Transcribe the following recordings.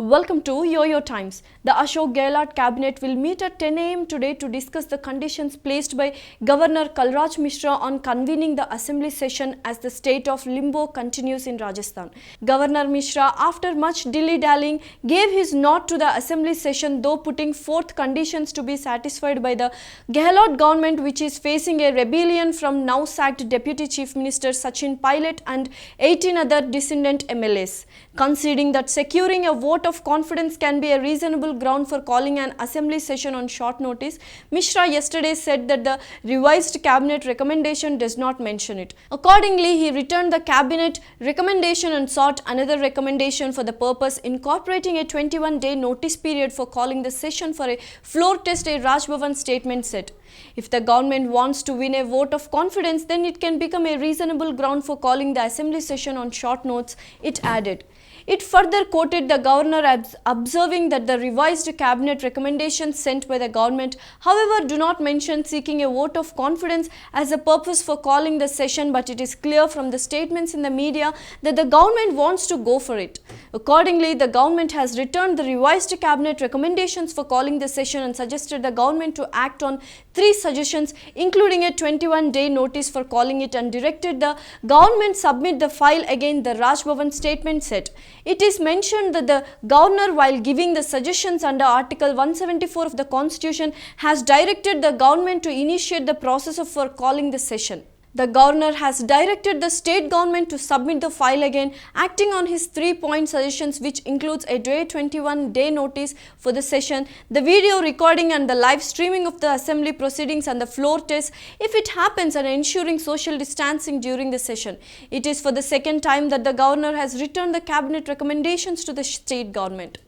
Welcome to YOYO Times. The Gehlot cabinet will meet at 10 a.m. today to discuss the conditions placed by Governor Kalraj Mishra on convening the assembly session as the state of limbo continues in Rajasthan. Governor Mishra, after much dilly-dallying, gave his nod to the assembly session, though putting forth conditions to be satisfied by the Gehlot government, which is facing a rebellion from now sacked Deputy Chief Minister Sachin Pilot and 18 other dissident MLAs. Conceding that securing a vote of confidence can be a reasonable ground for calling an assembly session on short notice, Mishra yesterday said that the revised cabinet recommendation does not mention it. Accordingly, he returned the cabinet recommendation and sought another recommendation for the purpose, incorporating a 21-day notice period for calling the session for a floor test, a Raj Bhavan statement said. If the government wants to win a vote of confidence, then it can become a reasonable ground for calling the assembly session on short notice, it added. It further quoted the governor as observing that the revised cabinet recommendations sent by the government, however, do not mention seeking a vote of confidence as a purpose for calling the session, but it is clear from the statements in the media that the government wants to go for it. Accordingly, the government has returned the revised cabinet recommendations for calling the session and suggested the government to act on 3 suggestions, including a 21-day notice for calling it, and directed the government submit the file again, the Raj Bhavan statement said. It is mentioned that the governor, while giving the suggestions under Article 174 of the Constitution, has directed the government to initiate the process for calling the session. The governor has directed the state government to submit the file again, acting on his 3-point suggestions, which includes a 21-day notice for the session, the video recording and the live streaming of the assembly proceedings and the floor test if it happens, and ensuring social distancing during the session. It is for the second time that the governor has returned the cabinet recommendations to the state government.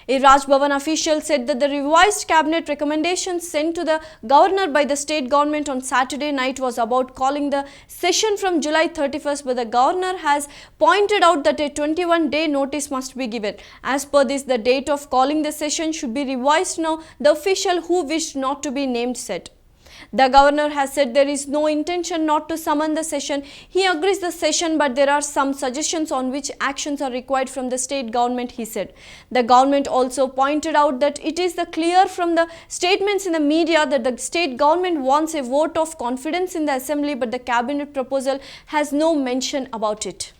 A Raj Bhavan official said that the revised cabinet recommendations sent to the governor by the state government on Saturday night was about calling the session from July 31st, but the governor has pointed out that a 21-day notice must be given. As per this, the date of calling the session should be revised now, the official, who wished not to be named, said. The governor has said there is no intention not to summon the session. He agrees the session, but there are some suggestions on which actions are required from the state government, he said. The government also pointed out that it is clear from the statements in the media that the state government wants a vote of confidence in the assembly, but the cabinet proposal has no mention about it.